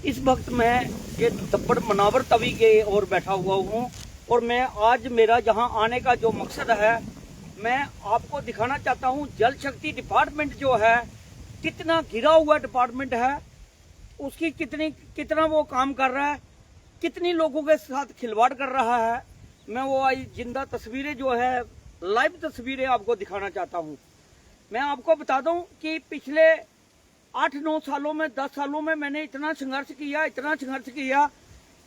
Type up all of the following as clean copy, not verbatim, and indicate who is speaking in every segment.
Speaker 1: इस वक्त मैं ये दब्बड़ मनावर तवी के ओर बैठा हुआ हूँ और मैं आज मेरा यहाँ आने का जो मकसद है, मैं आपको दिखाना चाहता हूँ जल शक्ति डिपार्टमेंट जो है कितना गिरा हुआ डिपार्टमेंट है, उसकी कितना वो काम कर रहा है, कितनी लोगों के साथ खिलवाड़ कर रहा है। मैं वो आई जिंदा तस्वीरें जो है, लाइव तस्वीरें आपको दिखाना चाहता हूँ। मैं आपको बता दूं कि पिछले 8-9 सालों में 10 सालों में मैंने इतना संघर्ष किया,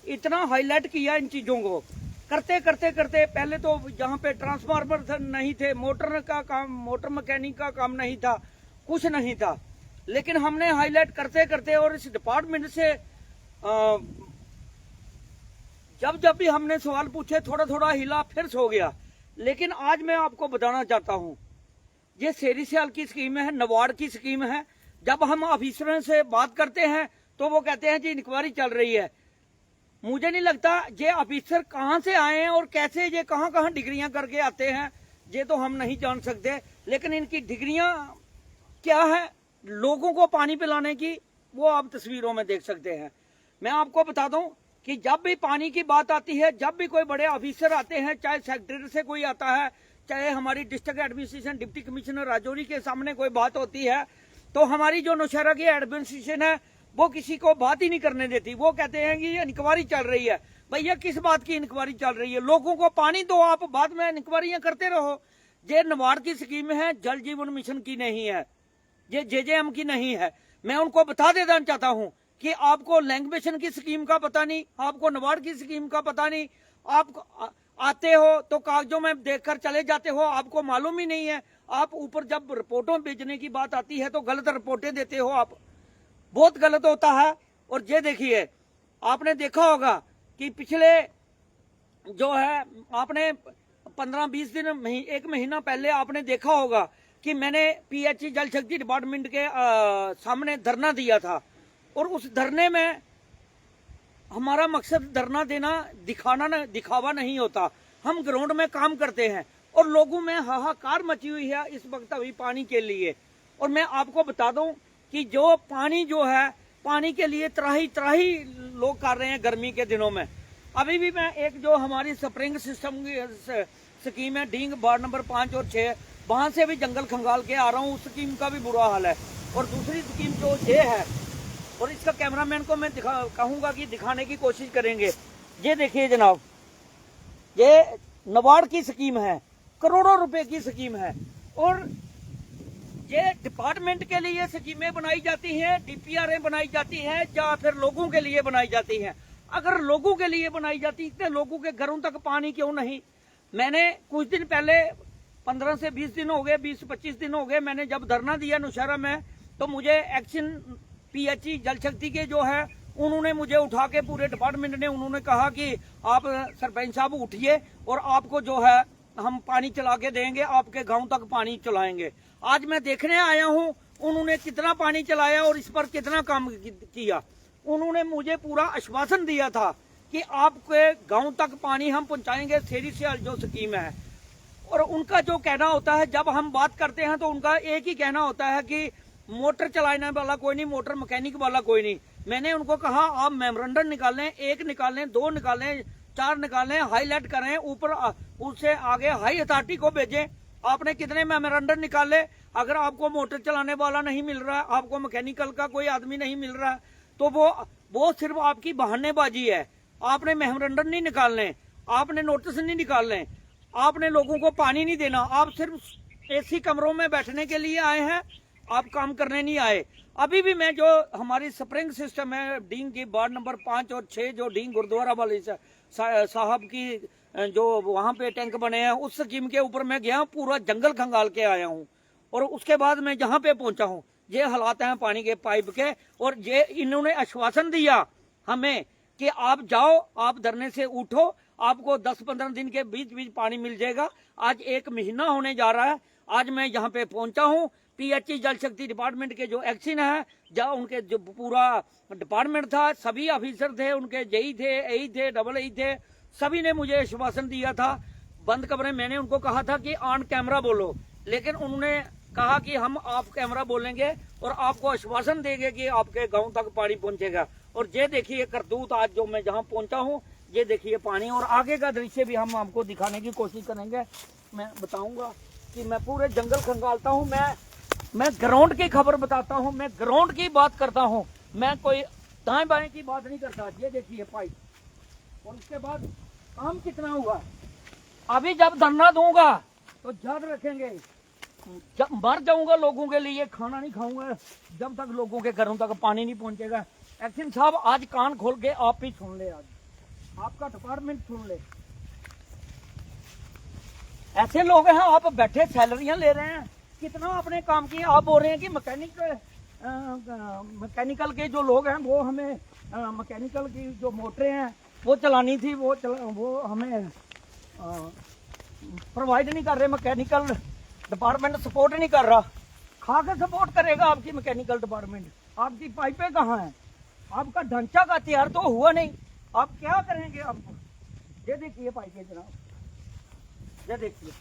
Speaker 1: इतना हाईलाइट किया इन चीज़ों को। करते करते पहले तो यहाँ पे ट्रांसफार्मर नहीं थे, मोटर मैकेनिक का काम नहीं था, कुछ नहीं था। लेकिन हमने हाईलाइट करते करते और इस डिपार्टमेंट से जब भी हमने सवाल पूछे थोड़ा थोड़ा हिला, फिर सो गया। लेकिन आज मैं आपको बताना चाहता हूँ, ये शेरी सियाल की स्कीम है, नबार्ड की स्कीम है। जब हम ऑफिसरों से बात करते हैं तो वो कहते हैं जी इंक्वायरी चल रही है। मुझे नहीं लगता ये ऑफिसर कहाँ से आए हैं और कैसे ये कहाँ डिग्रियां करके आते हैं, ये तो हम नहीं जान सकते। लेकिन इनकी डिग्रियां क्या है लोगों को पानी पिलाने की, वो आप तस्वीरों में देख सकते हैं। मैं आपको बता दूं कि जब भी पानी की बात आती है, जब भी कोई बड़े ऑफिसर आते हैं, चाहे सेक्रेटरी से कोई आता है, चाहे हमारी district administration deputy commissioner Rajouri के सामने कोई बात होती है, तो हमारी जो नौशहरा की एडमिनिस्ट्रेशन है वो किसी को बात ही नहीं करने देती। वो कहते हैं कि इंक्वायरी चल रही है। भैया किस बात की इंक्वायरी चल रही है? लोगों को पानी दो, आप बाद में इंक्वायरियां करते रहो। ये नबार्ड की स्कीम है, जल जीवन मिशन की नहीं है, ये जेजेएम की नहीं है। मैं उनको बता देना चाहता हूँ कि आपको लैंग्वेशन की स्कीम का पता नहीं, आपको नबार्ड की स्कीम का पता नहीं। आप आते हो तो कागजों में देखकर चले जाते हो, आपको मालूम ही नहीं है। आप ऊपर जब रिपोर्टों भेजने की बात आती है तो गलत रिपोर्टें देते हो आप, बहुत गलत होता है। और ये देखिए, आपने देखा होगा कि पिछले जो है आपने 15-20 दिन, एक महीना पहले आपने देखा होगा कि मैंने पीएचई जल शक्ति डिपार्टमेंट के सामने धरना दिया था। और उस धरने में हमारा मकसद धरना देना, दिखावा नहीं होता। हम ग्राउंड में काम करते हैं और लोगों में हाहाकार मची हुई है इस वक्त अभी पानी के लिए। और मैं आपको बता दूं कि जो पानी जो है, पानी के लिए त्राही लोग कर रहे हैं गर्मी के दिनों में। अभी भी मैं एक जो हमारी स्प्रिंग सिस्टम की स्कीम है, डींग वार्ड नंबर 5 और 6, वहां से भी जंगल खंगाल के आ रहा हूँ। उस स्कीम का भी बुरा हाल है। और दूसरी स्कीम जो ये है, और इसका कैमरामैन को मैं कहूंगा कि दिखाने की कोशिश करेंगे। ये देखिए जनाब, ये नबार्ड की स्कीम है, करोड़ों रुपए की स्कीम है। और ये डिपार्टमेंट के लिए स्कीमें बनाई जाती हैं, डीपीआर बनाई जाती हैं, या फिर लोगों के लिए बनाई जाती हैं। अगर लोगों के लिए बनाई जाती तो लोगों के घरों तक पानी क्यों नहीं? मैंने कुछ दिन पहले 15 से 20 दिन हो गए, 20-25 दिन हो गए, मैंने जब धरना दिया नौशहरा में, तो मुझे एक्शन पीएचई जल शक्ति के जो है उन्होंने मुझे उठा के, पूरे डिपार्टमेंट ने, उन्होंने कहा कि आप सरपंच साहब उठिए और आपको जो है हम पानी चला के देंगे, आपके गांव तक पानी चलाएंगे। आज मैं देखने आया हूं उन्होंने कितना पानी चलाया और इस पर कितना काम किया। उन्होंने मुझे पूरा आश्वासन दिया था कि आपके गांव तक पानी हम पहुंचाएंगे, शेरी सियाल जो स्कीम है। और उनका जो कहना होता है, जब हम बात करते हैं तो उनका एक ही कहना होता है कि मोटर चलाने वाला कोई नहीं, मोटर मैकेनिक वाला कोई नहीं। मैंने उनको कहा आप मेमोरेंडम निकालें, 1 निकालें, 2 निकालें, 4 निकालें, हाईलाइट करें, ऊपर उससे आगे हाई अथॉरिटी को भेजें। आपने कितने मेमोरेंडम निकाले? अगर आपको मोटर चलाने वाला नहीं मिल रहा है, आपको मैकेनिकल का कोई आदमी नहीं मिल रहा है, तो वो सिर्फ आपकी बहानेबाजी है। आपने मेमोरेंडम नहीं निकालने, आपने नोटिस नहीं निकालने, आपने लोगों को पानी नहीं देना। आप सिर्फ एसी कमरों में बैठने के लिए आए हैं, आप काम करने नहीं आए। अभी भी मैं जो हमारी स्प्रिंग सिस्टम है डींग की वार्ड नंबर 5 और 6, जो डींग गुरुद्वारा वाली साहब की जो वहां पे टैंक बने हैं, उस स्कीम के ऊपर मैं गया, पूरा जंगल खंगाल के आया हूं। और उसके बाद मैं जहां पे पहुंचा हूं, ये हालात हैं पानी के पाइप के। और ये इन्होंने आश्वासन दिया हमें कि आप जाओ, आप धरने से उठो, आपको 10-15 दिन के बीच पानी मिल जाएगा। आज 1 महीना होने जा रहा है। आज मैं यहाँ पे पहुंचा हूँ। पीएचई जल शक्ति डिपार्टमेंट के जो एक्शन है, जहाँ उनके जो पूरा डिपार्टमेंट था, सभी ऑफिसर थे, उनके जेई थे, एई थे, डबल एई थे, सभी ने मुझे आश्वासन दिया था। बंद कमरे मैंने उनको कहा था कि ऑन कैमरा बोलो, लेकिन उन्होंने कहा कि हम ऑफ कैमरा बोलेंगे और आपको आश्वासन देंगे कि आपके गांव तक पानी पहुंचेगा। और ये देखिए करतूत आज जो मैं जहाँ पहुंचा हूँ, ये देखिए पानी। और आगे का दृश्य भी हम आपको दिखाने की कोशिश करेंगे। मैं बताऊंगा कि मैं पूरे जंगल खंगालता हूँ, मैं ग्राउंड की खबर बताता हूँ, मैं ग्राउंड की बात करता हूँ, मैं कोई दाएं बाएं की बात नहीं करता। ये देखिए पाइप, और उसके बाद काम कितना हुआ। अभी जब धरना दूंगा तो याद रखेंगे, जब मर जाऊंगा लोगों के लिए खाना नहीं खाऊंगा जब तक लोगों के घरों तक पानी नहीं पहुंचेगा। एक्शन साहब आज कान खोल के आप भी सुन ले, आज आपका डिपार्टमेंट सुन ले। ऐसे लोग हैं, आप बैठे सैलरियां ले रहे हैं, कितना आपने काम किया। आप बोल रहे हैं कि मैकेनिकल के जो लोग हैं वो हमें मैकेनिकल की जो मोटरें हैं वो चलानी थी, वो हमें प्रोवाइड नहीं कर रहे। मैकेनिकल डिपार्टमेंट सपोर्ट नहीं कर रहा। खा के सपोर्ट करेगा आपकी मैकेनिकल डिपार्टमेंट? आपकी पाइपें कहाँ हैं? आपका ढांचा का तैयार तो हुआ नहीं, आप क्या करेंगे? आपको ये देखिए पाइपें जनाब, ये देखिए,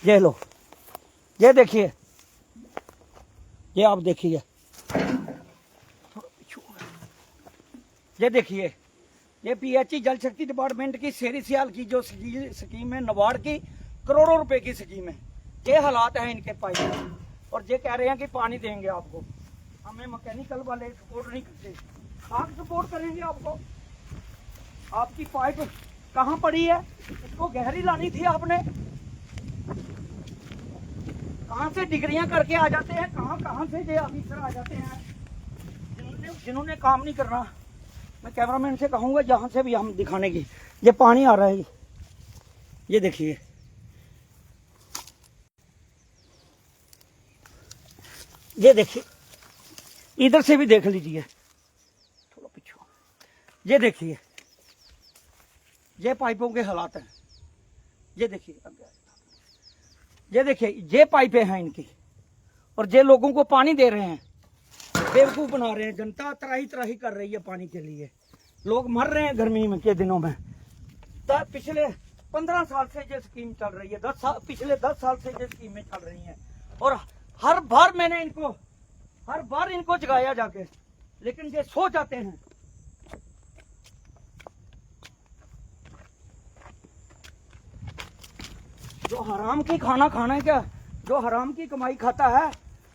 Speaker 1: ये लो, ये देखिए, ये आप देखिए, ये देखिए, ये पीएचई जल शक्ति डिपार्टमेंट की शेरी सियाल की जो स्कीम है, नबार्ड की करोड़ों रुपए की स्कीम है। ये हालात हैं इनके पाइप, और ये कह रहे हैं कि पानी देंगे आपको। हमें मैकेनिकल वाले सपोर्ट नहीं करते, आप सपोर्ट करेंगे आपको? आपकी पाइप कहाँ पड़ी है? इसको गहरी लानी थी आपने। कहाँ से डिग्रियां करके आ जाते हैं, कहाँ से ये ऑफिसर आ जाते हैं जिन्होंने काम नहीं करना। मैं कैमरामैन से कहूंगा जहां से भी हम दिखाने की। ये पानी आ रहा है, ये देखिए, ये देखिए, इधर से भी देख लीजिए, थोड़ा पीछे। ये देखिए, ये पाइपों के हालात हैं। ये देखिए, ये देखिए, ये पाइपें हैं इनकी, और ये लोगों को पानी दे रहे हैं, बेवकूफ बना रहे हैं। जनता त्राही त्राही कर रही है पानी के लिए, लोग मर रहे हैं गर्मी में के दिनों में। पिछले 15 साल से ये स्कीम चल रही है, पिछले 10 साल से ये स्कीमें चल रही हैं, और हर बार मैंने इनको जगाया जाके, लेकिन ये सो जाते हैं। जो हराम की खाना है क्या, जो हराम की कमाई खाता है,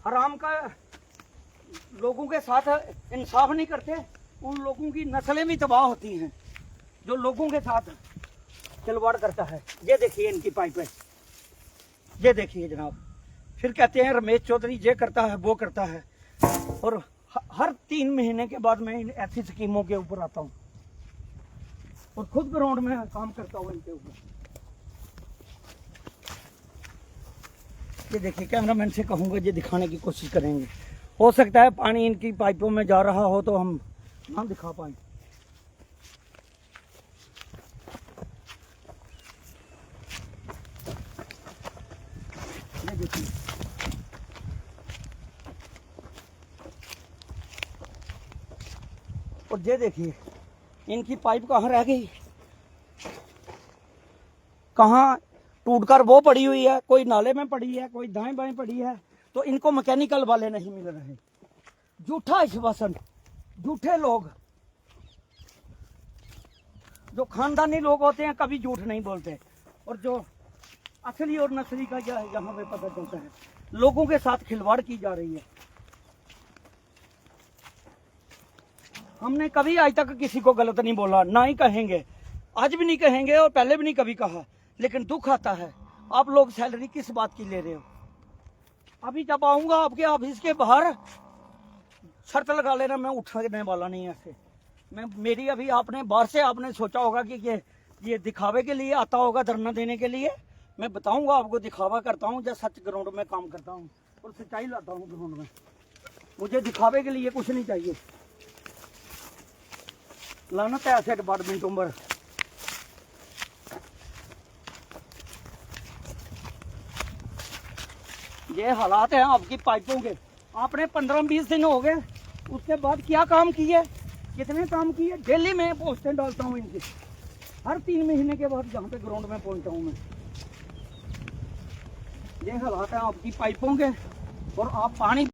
Speaker 1: हराम का लोगों के साथ इंसाफ नहीं करते, उन लोगों की नस्लें भी तबाह होती हैं जो लोगों के साथ खिलवाड़ करता है। ये देखिए इनकी पाइपें, ये देखिए जनाब। फिर कहते हैं रमेश चौधरी ये करता है वो करता है, और हर 3 महीने के बाद मैं इन ऐसी स्कीमों के ऊपर आता हूँ और खुद ग्राउंड में काम करता हूँ इनके ऊपर। ये देखिए, कैमरामैन से कहूँगा ये दिखाने की कोशिश करेंगे। हो सकता है पानी इनकी पाइपों में जा रहा हो तो हम ना दिखा पाए। ये देखिए, और ये देखिए इनकी पाइप कहाँ रह गई, कहाँ टूटकर वो पड़ी हुई है, कोई नाले में पड़ी है, कोई दाएं बाएं पड़ी है। तो इनको मैकेनिकल वाले नहीं मिल रहे। झूठा आश्वासन, झूठे लोग, जो खानदानी लोग होते हैं कभी झूठ नहीं बोलते, और जो असली और नस्ली का यहाँ पे पता चलता है। लोगों के साथ खिलवाड़ की जा रही है। हमने कभी आज तक किसी को गलत नहीं बोला, ना ही कहेंगे, आज भी नहीं कहेंगे और पहले भी नहीं कभी कहा। लेकिन दुख आता है, आप लोग सैलरी किस बात की ले रहे हो? अभी जब आऊंगा आपके ऑफिस के बाहर, शर्त लगा लेना मैं उठने वाला नहीं ऐसे। मेरी अभी आपने बाहर से आपने सोचा होगा कि ये दिखावे के लिए आता होगा, धरना देने के लिए। मैं बताऊंगा आपको, दिखावा करता हूँ, जब सच ग्राउंड में काम करता हूँ और सच्चाई लाता हूँ ग्राउंड में। मुझे दिखावे के लिए कुछ नहीं चाहिए। लानत है ऐसे डिपार्टमेंटों पर। ये हालात हैं आपकी पाइपों के। आपने 15-20 दिन हो गए, उसके बाद क्या काम किए, कितने काम किए? डेली में पोस्टें डालता हूँ इनकी, हर 3 महीने के बाद जहाँ पे ग्राउंड में पहुँचता हूँ मैं। ये हालात हैं आपकी पाइपों के, और आप पानी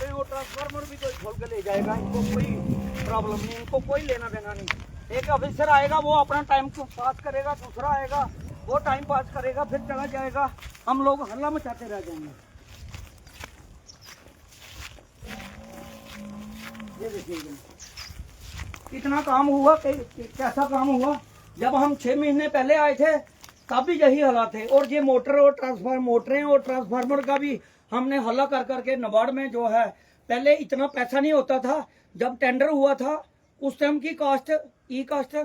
Speaker 1: मोटरें और ट्रांसफार्मर भी कोई खोल के ले जाएगा, इनको कोई प्रॉब्लम नहीं, इनको कोई लेना देना नहीं। एक ऑफिसर आएगा वो अपना टाइम पास करेगा, दूसरा आएगा वो टाइम पास करेगा, फिर चला जाएगा, हम लोग हल्ला मचाते रह जाएंगे। ये देखिए कितना काम हुआ, कैसा काम हुआ। जब हम 6 महीने पहले आए थे तब भी यही हालात थे। और ये मोटरें और ट्रांसफार्मर का भी हमने हल्ला कर करके नबार्ड में जो है, पहले इतना पैसा नहीं होता था। जब टेंडर हुआ था उस टाइम की कास्ट ई कास्ट,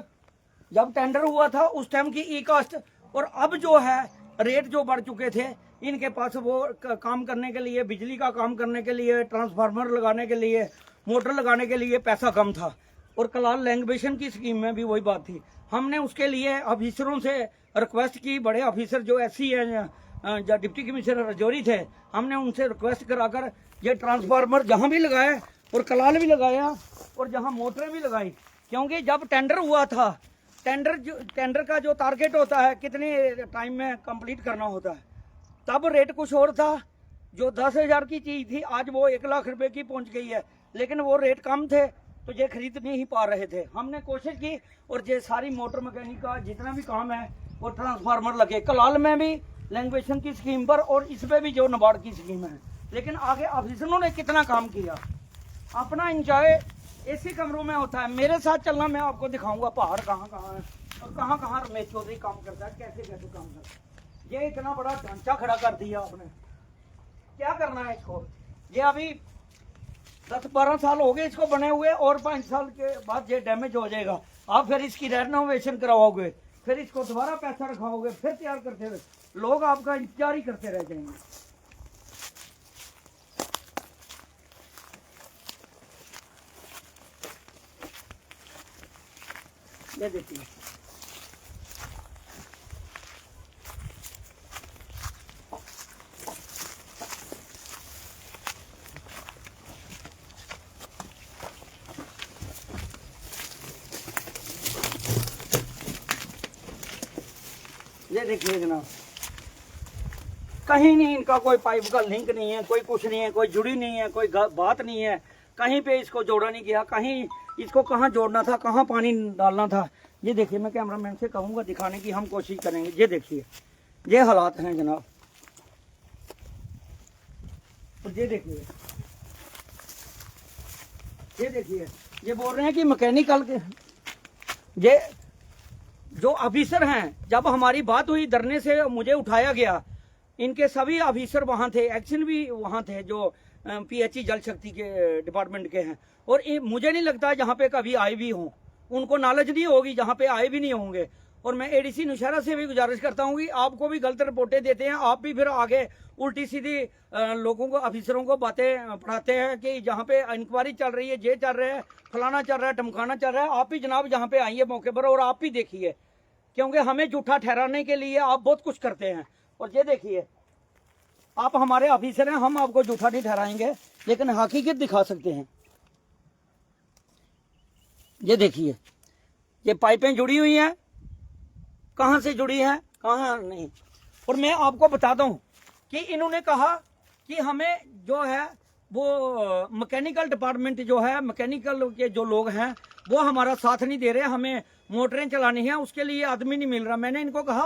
Speaker 1: जब टेंडर हुआ था उस टाइम की ई कास्ट, और अब जो है रेट जो बढ़ चुके थे इनके पास, वो काम करने के लिए, बिजली का काम करने के लिए, ट्रांसफार्मर लगाने के लिए, मोटर लगाने के लिए पैसा कम था। और कलाल लैंग्वेशन की स्कीम में भी वही बात थी। हमने उसके लिए ऑफिसरों से रिक्वेस्ट की, बड़े ऑफिसर जो एससी हैं, जो डिप्टी कमिश्नर रजौरी थे, हमने उनसे रिक्वेस्ट कराकर ये ट्रांसफार्मर जहां भी लगाए और कलाल भी लगाया और जहां मोटरें भी लगाई। क्योंकि जब टेंडर हुआ था, टेंडर का जो टारगेट होता है कितने टाइम में कंप्लीट करना होता है, तब रेट कुछ और था। जो 10,000 की चीज थी आज वो 1 लाख रुपए की पहुंच गई है, लेकिन वो रेट कम थे तो ये खरीद नहीं पा रहे थे। हमने कोशिश की और ये सारी मोटर मैकेनिक का जितना भी काम है वो ट्रांसफार्मर लगे, कलाल में भी लैंग्वेशन की स्कीम पर और इस पे भी जो नबार्ड की स्कीम है। लेकिन आगे ऑफिसरों ने कितना काम किया। अपना इंजॉय एसी कमरों में होता है। मेरे साथ चलना, मैं आपको दिखाऊंगा पहाड़ कहाँ कहाँ है और कहाँ कहाँ रमेश चौधरी काम करता है, कैसे कैसे काम करता है। ये इतना बड़ा ढांचा खड़ा कर दिया आपने, क्या करना है इसको। ये अभी 10-12 साल हो गए इसको बने हुए, और 5 साल के बाद ये डैमेज हो जाएगा। आप फिर इसकी रेनोवेशन करवाओगे, फिर इसको दोबारा पैसा रखाओगे, फिर तैयार करते हुए लोग आपका इंतजार ही करते रह जाएंगे। ये देखिए, ये देखिए जनाब, कहीं नहीं इनका कोई पाइप का लिंक नहीं है, कोई कुछ नहीं है, कोई जुड़ी नहीं है, कोई बात नहीं है, कहीं पे इसको जोड़ा नहीं किया, कहीं इसको कहाँ जोड़ना था, कहाँ पानी डालना था। ये देखिए, मैं कैमरामैन से कहूँगा दिखाने की हम कोशिश करेंगे। ये देखिए, ये हालात हैं जनाब। तो ये देखिए, ये देखिए, ये बोल रहे हैं कि मैकेनिकल के ये जो ऑफिसर हैं, जब हमारी बात हुई धरने से मुझे उठाया गया, इनके सभी ऑफिसर वहां थे, एक्शन भी वहां थे, जो पीएचई जल शक्ति के डिपार्टमेंट के हैं। और मुझे नहीं लगता जहां पे कभी आए भी हों, उनको नॉलेज नहीं होगी, जहां पे आए भी नहीं होंगे। और मैं एडीसी नौशहरा से भी गुजारिश करता हूं कि आपको भी गलत रिपोर्टें देते हैं, आप भी फिर आगे उल्टी सीधी लोगों को, ऑफिसरों को बातें पढ़ाते हैं कि जहाँ पे इंक्वायरी चल रही है, ये चल रहा है, फलाना चल रहा है, ढमकाना चल रहा है। आप भी जनाब जहाँ पे आइए मौके पर और आप भी देखिए, क्योंकि हमें झूठा ठहराने के लिए आप बहुत कुछ करते हैं। और ये देखिए, आप हमारे ऑफिसर हैं, हम आपको झूठा नहीं ठहराएंगे, लेकिन हकीकत दिखा सकते हैं। ये देखिए, ये पाइपें जुड़ी हुई हैं, कहाँ से जुड़ी हैं, कहाँ नहीं। और मैं आपको बताता हूँ कि इन्होंने कहा कि हमें जो है वो मैकेनिकल डिपार्टमेंट जो है, मैकेनिकल के जो लोग हैं वो हमारा साथ नहीं दे रहे, हमें मोटरें चलानी है, उसके लिए आदमी नहीं मिल रहा। मैंने इनको कहा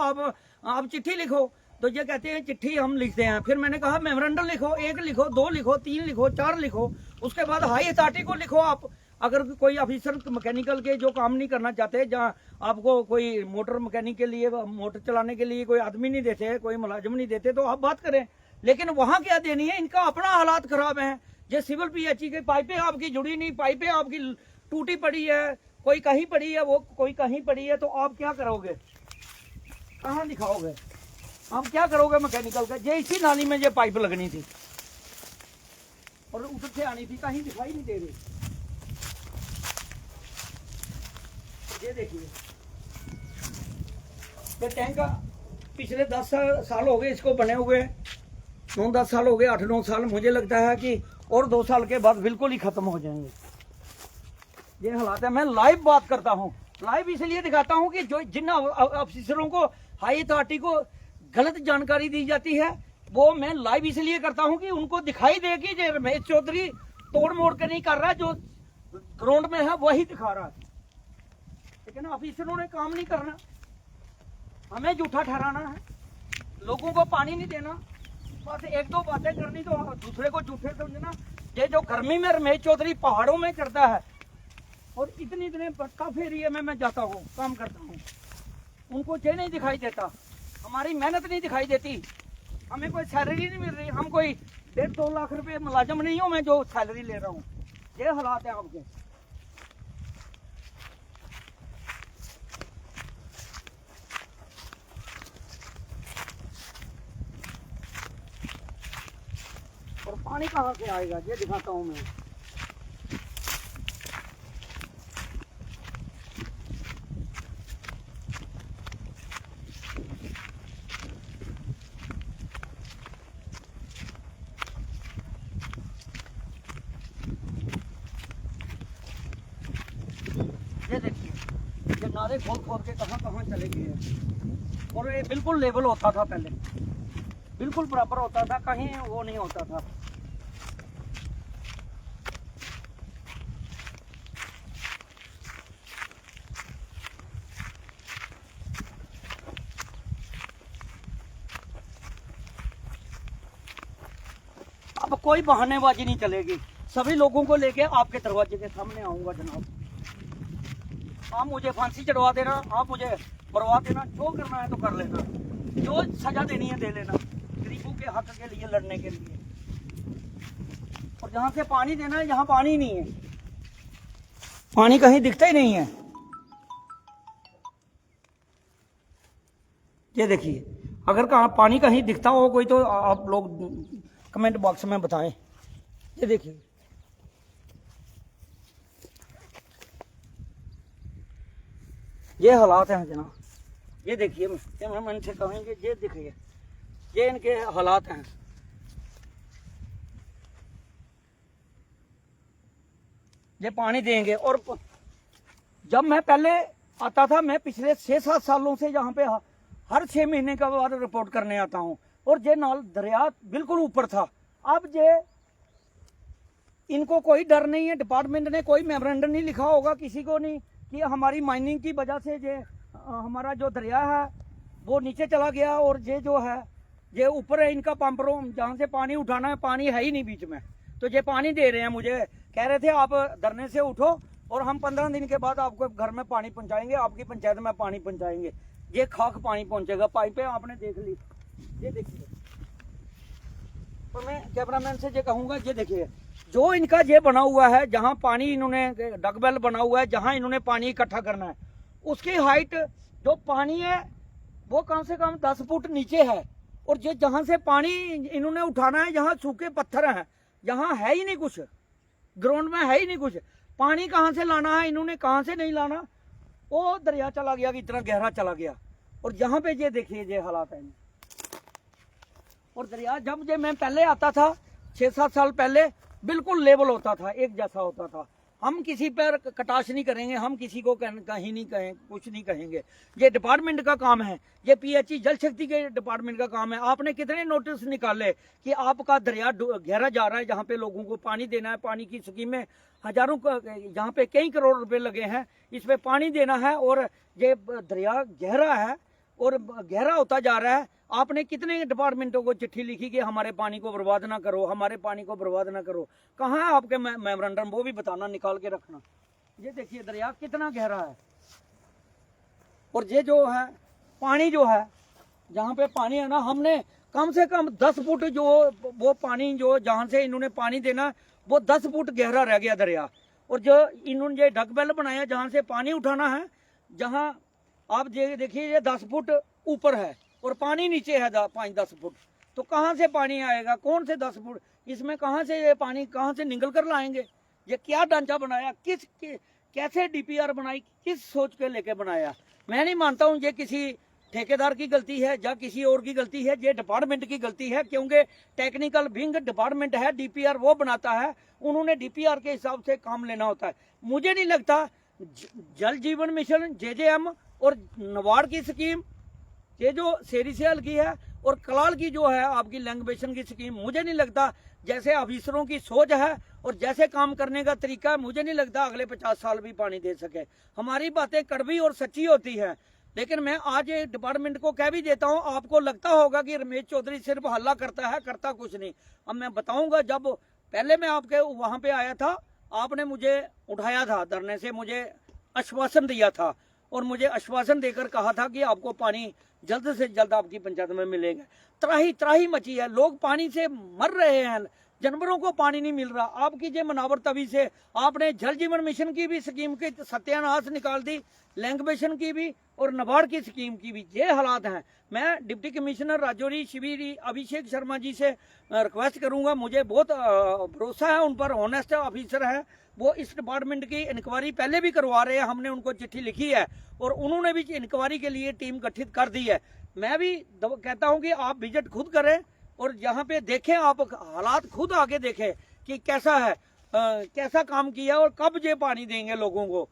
Speaker 1: आप चिट्ठी लिखो, तो ये कहते हैं चिट्ठी हम लिखते हैं। फिर मैंने कहा मेमोरेंडम लिखो, 1 लिखो, 2 लिखो, 3 लिखो, 4 लिखो, उसके बाद हाई अथॉरिटी को लिखो। आप अगर कोई ऑफिसर मैकेनिकल के जो काम नहीं करना चाहते, जहाँ आपको कोई मोटर मैकेनिक के लिए, मोटर चलाने के लिए कोई आदमी नहीं देते, कोई मुलाजिम नहीं देते, तो आप बात करें। लेकिन वहाँ क्या देनी है, इनका अपना हालात खराब है। ये सिविल पीएचई की पाइपें आपकी जुड़ी नहीं, पाइपें आपकी टूटी पड़ी है, कोई कहीं पड़ी है, वो कोई कहीं पड़ी है, तो आप क्या करोगे, कहाँ दिखाओगे, आप क्या करोगे मैकेनिकल का। ये इसी नाली में ये पाइप लगनी थी और उधर से आनी थी, कहीं दिखाई नहीं दे रही। ये देखिए, ये टैंक पिछले 10 साल हो गए इसको बने हुए, 9-10 साल हो गए, 8-9 साल। मुझे लगता है कि और 2 साल के बाद बिल्कुल ही खत्म हो जाएंगे। ये हालात है। मैं लाइव बात करता हूँ, लाइव इसलिए दिखाता हूँ कि जो जिन ऑफिसरों को, हाई अथॉरिटी को गलत जानकारी दी जाती है, वो मैं लाइव इसलिए करता हूं कि उनको दिखाई दे कि जो रमेश चौधरी तोड़ मोड़ के नहीं कर रहा, जो ग्राउंड में है वही दिखा रहा है। लेकिन ऑफिसरों ने काम नहीं करना, हमें झूठा ठहराना है, लोगों को पानी नहीं देना, बस एक दो बातें करनी तो दूसरे को झूठे समझना। ये जो गर्मी में रमेश चौधरी पहाड़ों में चढ़ता है और इतने टफ एरिया में मैं जाता हूँ, काम करता हूँ, उनको ये नहीं दिखाई देता, हमारी मेहनत नहीं दिखाई देती, हमें कोई सैलरी नहीं मिल रही। हम कोई 1.5-2 लाख रुपए मुलाजम नहीं हूँ मैं जो सैलरी ले रहा हूँ। ये हालात है आपके। और पानी कहाँ से आएगा ये दिखाता हूँ मैं। ये देखिए, ये नारे खोल खोल के कहाँ कहाँ चले गए हैं। और ये बिल्कुल लेवल होता था पहले, बिल्कुल बराबर होता था, कहीं वो नहीं होता था। अब कोई बहानेबाजी नहीं चलेगी, सभी लोगों को लेके आपके दरवाजे के सामने आऊंगा जनाब। आप मुझे फांसी चढ़वा देना, आप मुझे मरवा देना, जो करना है तो कर लेना, जो सजा देनी है दे लेना, गरीबों के हक के लिए लड़ने के लिए। और जहां से पानी देना है, जहां पानी नहीं है, पानी कहीं दिखता ही नहीं है। ये देखिए, अगर कहाँ पानी कहीं दिखता हो कोई तो आप लोग कमेंट बॉक्स में बताएं। ये देखिए, ये हालात हैं जनाब। ये देखिए, मैं इनसे कहेंगे, ये देखिए, ये इनके हालात हैं। ये पानी देंगे। और जब मैं पहले आता था, मैं पिछले 6-7 सालों से यहाँ पे हर 6 महीने का बाद रिपोर्ट करने आता हूँ, और ये नाल दरिया बिल्कुल ऊपर था। अब ये इनको कोई डर नहीं है, डिपार्टमेंट ने कोई मेमोरेंडम नहीं लिखा होगा किसी को नहीं कि हमारी माइनिंग की वजह से ये हमारा जो दरिया है वो नीचे चला गया, और ये जो है ये ऊपर है। इनका पंप रूम जहाँ से पानी उठाना है, पानी है ही नहीं बीच में, तो ये पानी दे रहे हैं। मुझे कह रहे थे आप धरने से उठो और हम 15 दिन के बाद आपको घर में पानी पहुंचाएंगे, आपकी पंचायत में पानी पहुंचाएंगे। ये खाक पानी पहुंचेगा, पाइपें आपने देख ली, ये देखिए। और मैं कैमरामैन से ये कहूँगा, ये देखिए, जो इनका ये बना हुआ है, जहाँ पानी इन्होंने डगबेल बना हुआ है, जहाँ इन्होंने पानी इकट्ठा करना है, उसकी हाइट जो पानी है वो कम से कम 10 फुट नीचे है। और ये जहाँ से पानी इन्होंने उठाना है, जहाँ सूखे पत्थर हैं, यहाँ है ही नहीं कुछ, ग्राउंड में है ही नहीं कुछ। पानी कहाँ से लाना है इन्होंने, कहाँ से नहीं लाना, वो दरिया चला गया कि इतना गहरा चला गया। और यहाँ पे ये देखिए, ये हालात है। और दरिया जब ये मैं पहले आता था 6-7 साल पहले, बिल्कुल लेवल होता था, एक जैसा होता था। हम किसी पर कटाश नहीं करेंगे, हम किसी को कहीं नहीं कहें, कुछ नहीं कहेंगे। ये डिपार्टमेंट का काम है, ये पीएचई जल शक्ति के डिपार्टमेंट का काम है। आपने कितने नोटिस निकाले कि आपका दरिया गहरा जा रहा है, जहाँ पे लोगों को पानी देना है, पानी की स्कीमें हजारों का, यहाँ पे कई करोड़ रुपए लगे हैं, इस पे पानी देना है, और ये दरिया गहरा है और गहरा होता जा रहा है। आपने कितने डिपार्टमेंटों को चिट्ठी लिखी कि हमारे पानी को बर्बाद ना करो, हमारे पानी को बर्बाद ना करो। कहाँ है आपके मेमोरेंडम, वो भी बताना, निकाल के रखना। ये देखिए दरिया कितना गहरा है। और ये जो है पानी, जो है जहाँ पे पानी है ना, हमने कम से कम 10 फुट जो वो पानी जो जहाँ से इन्होंने पानी देना, वो 10 फुट गहरा रह गया दरिया। और जो इन्होंने ये डगबेल बनाया जहाँ से पानी उठाना है, जहाँ आप ये देखिए, ये 10 फुट ऊपर है और पानी नीचे है 5-10 फुट। तो कहाँ से पानी आएगा, कौन से 10 फुट, इसमें कहाँ से ये पानी कहाँ से निकल कर लाएंगे। ये क्या ढांचा बनाया, कैसे डीपीआर बनाई, किस सोच के लेके बनाया। मैं नहीं मानता हूँ ये किसी ठेकेदार की गलती है या किसी और की गलती है, ये डिपार्टमेंट की गलती है, क्योंकि टेक्निकल विंग डिपार्टमेंट है, डीपीआर वो बनाता है, उन्होंने डीपीआर के हिसाब से काम लेना होता है। मुझे नहीं लगता जल जीवन मिशन, जेजेएम और नबार्ड की स्कीम ये जो सेरीसेल की है और कलाल की जो है आपकी लैंग बेसिन की स्कीम, मुझे नहीं लगता जैसे ऑफिसरों की सोच है और जैसे काम करने का तरीका है, मुझे नहीं लगता अगले 50 साल भी पानी दे सके। हमारी बातें कड़वी और सच्ची होती है, लेकिन मैं आज डिपार्टमेंट को कह भी देता हूं, आपको लगता होगा कि रमेश चौधरी सिर्फ हल्ला करता है, करता कुछ नहीं। अब मैं बताऊंगा, जब पहले मैं आपके वहां पे आया था, आपने मुझे उठाया था धरने से, मुझे आश्वासन दिया था और मुझे आश्वासन देकर कहा था कि आपको पानी जल्द से जल्द आपकी पंचायत में मिलेगा। त्राही त्राही मची है, लोग पानी से मर रहे हैं, जानवरों को पानी नहीं मिल रहा। आपकी जो मनावर तवी से आपने जल जीवन मिशन की भी स्कीम के सत्यानाश निकाल दी, लैंग बेसिन की भी और नाबार्ड की स्कीम की भी। ये हालात हैं। मैं डिप्टी कमिश्नर राजौरी शिविर अभिषेक शर्मा जी से रिक्वेस्ट करूंगा, मुझे बहुत भरोसा है उन पर, ऑनेस्ट ऑफिसर है वो। इस डिपार्टमेंट की इंक्वायरी पहले भी करवा रहे हैं, हमने उनको चिट्ठी लिखी है और उन्होंने भी इंक्वायरी के लिए टीम गठित कर दी है। मैं भी कहता हूं कि आप विजिट खुद करें और यहाँ पे देखें, आप हालात खुद आगे देखें कि कैसा है, कैसा काम किया और कब ये पानी देंगे लोगों को।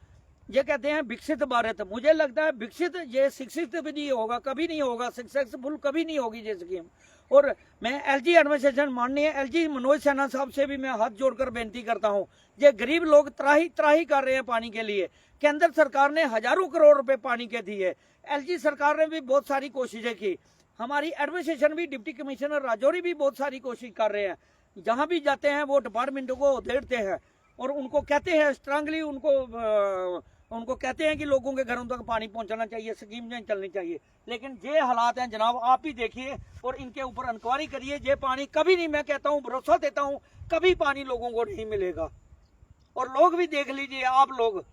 Speaker 1: ये कहते हैं विकसित भारत, मुझे लगता है विकसित ये शिक्षित भी नहीं होगा, कभी नहीं होगा, सक्सेसफुल कभी नहीं होगी ये स्कीम। और मैं एलजी एडमिनिस्ट्रेशन माननीय एलजी मनोज सिन्हा साहब से भी मैं हाथ जोड़कर बेनती करता हूं, ये गरीब लोग त्राही त्राही कर रहे हैं पानी के लिए। केंद्र सरकार ने हजारों करोड़ रुपए पानी के दिए, एलजी सरकार ने भी बहुत सारी कोशिशें की, हमारी एडमिनिस्ट्रेशन भी, डिप्टी कमिश्नर राजौरी भी बहुत सारी कोशिश कर रहे हैं। जहां भी जाते हैं वो डिपार्टमेंटों को उधेड़ते हैं और उनको कहते हैं स्ट्रांगली, उनको कहते हैं कि लोगों के घरों तक पानी पहुंचाना चाहिए, स्कीमें चलनी चाहिए। लेकिन ये हालात हैं जनाब, आप भी देखिए और इनके ऊपर इंक्वायरी करिए। ये पानी कभी नहीं, मैं कहता हूं, भरोसा देता हूं, कभी पानी लोगों को नहीं मिलेगा। और लोग भी देख लीजिए, आप लोग,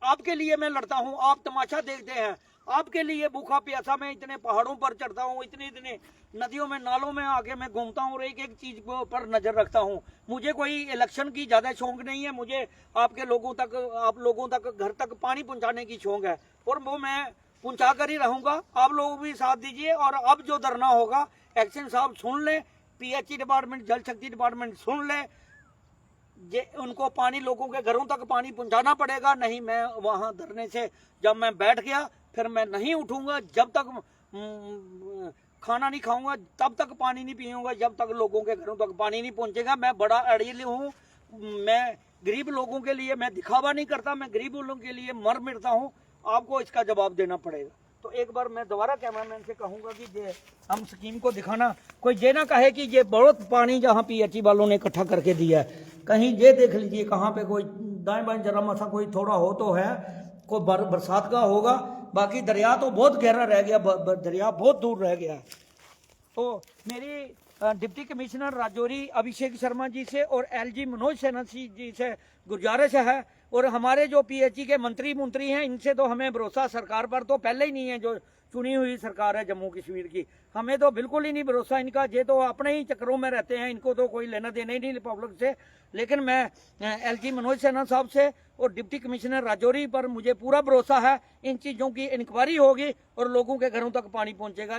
Speaker 1: आपके लिए मैं लड़ता हूं, आप तमाशा देखते हैं, आपके लिए भूखा प्यासा मैं इतने पहाड़ों पर चढ़ता हूँ, इतने नदियों में नालों में आके मैं घूमता हूँ और एक एक चीज पर नजर रखता हूँ। मुझे कोई इलेक्शन की ज्यादा शौक नहीं है, मुझे आपके लोगों तक, आप लोगों तक घर तक पानी पहुंचाने की शौक है और वो मैं पहुंचा कर ही रहूंगा। आप लोग भी साथ दीजिए और अब जो धरना होगा एक्शन साहब सुन ले, पीएचई डिपार्टमेंट, जल शक्ति डिपार्टमेंट सुन ले, उनको पानी, लोगों के घरों तक पानी पहुंचाना पड़ेगा। नहीं, मैं वहां धरने से जब मैं बैठ गया फिर मैं नहीं उठूंगा, जब तक खाना नहीं खाऊंगा तब तक पानी नहीं पीऊंगा, जब तक लोगों के घरों तक पानी नहीं पहुंचेगा। मैं बड़ा अड़ियल हूँ, मैं गरीब लोगों के लिए मैं दिखावा नहीं करता, मैं गरीब लोगों के लिए मर मिटता हूँ। आपको इसका जवाब देना पड़ेगा। तो एक बार मैं दोबारा कैमरामैन से कहूंगा कि ये हम स्कीम को दिखाना, कोई ये ना कहे कि ये बहुत पानी जहाँ पीएचई वालों ने इकट्ठा करके दिया है, कहीं ये देख लीजिए कहाँ पे कोई दाएं बाएं जरा मसा कोई थोड़ा हो तो है, कोई बरसात का होगा, बाकी दरिया तो बहुत गहरा रह गया, दरिया बहुत दूर रह गया। तो मेरी डिप्टी कमिश्नर राजौरी अभिषेक शर्मा जी से और एलजी मनोज सिन्हा जी से गुजारिश है, और हमारे जो पीएचई के मंत्री हैं इनसे तो हमें भरोसा सरकार पर तो पहले ही नहीं है, जो चुनी हुई सरकार है जम्मू कश्मीर की, हमें तो बिल्कुल ही नहीं भरोसा इनका। ये तो अपने ही चक्रों में रहते हैं, इनको तो कोई लेना देना ही नहीं पब्लिक से। लेकिन मैं एलजी मनोज सिन्हा साहब से और डिप्टी कमिश्नर राजौरी पर मुझे पूरा भरोसा है, इन चीजों की इंक्वायरी होगी और लोगों के घरों तक पानी पहुंचेगा।